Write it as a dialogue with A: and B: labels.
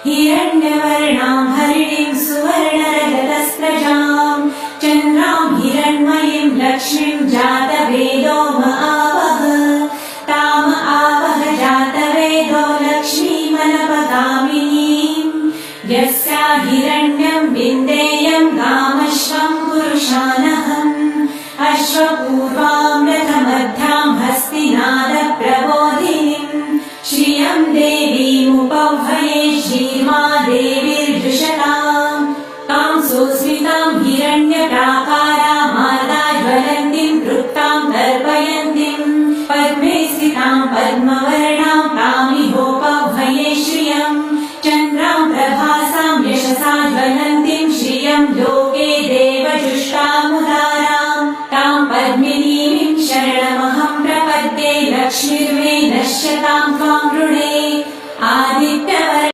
A: हिरण्यवर्णां हरिणीं सुवर्णरजतस्रजां चन्द्रां हिरण्मयीं लक्ष्मीं जातवेदो महावः ताम आवह जातवेदो लक्ष्मीमनपगामिनीं यस्या हिरण्यं विन्देयं गामश्वं पुरुषानहम् अश्वपूर्वां रथमध्यां हस्तिनादप्रबोधिनीं श्रियं देवीमुपह्वये श्रीर्मा देवीर्जुषतां तां सुस्मितां हिरण्यप्राकारामादाज्वलन्तीं तृप्तां तर्पयन्तीं पद्मे स्थितां पद्मवर्णां तामिहोपह्वये श्रियं चन्द्रां प्रभासां यशसा ज्वलन्तीं श्रियं लोके देवजुष्टामुदारां तां पद्मिनीं शरणमहं प्रपद्ये लक्ष्मीर्मे नश्यतां त्वां वृणे आदित्यवर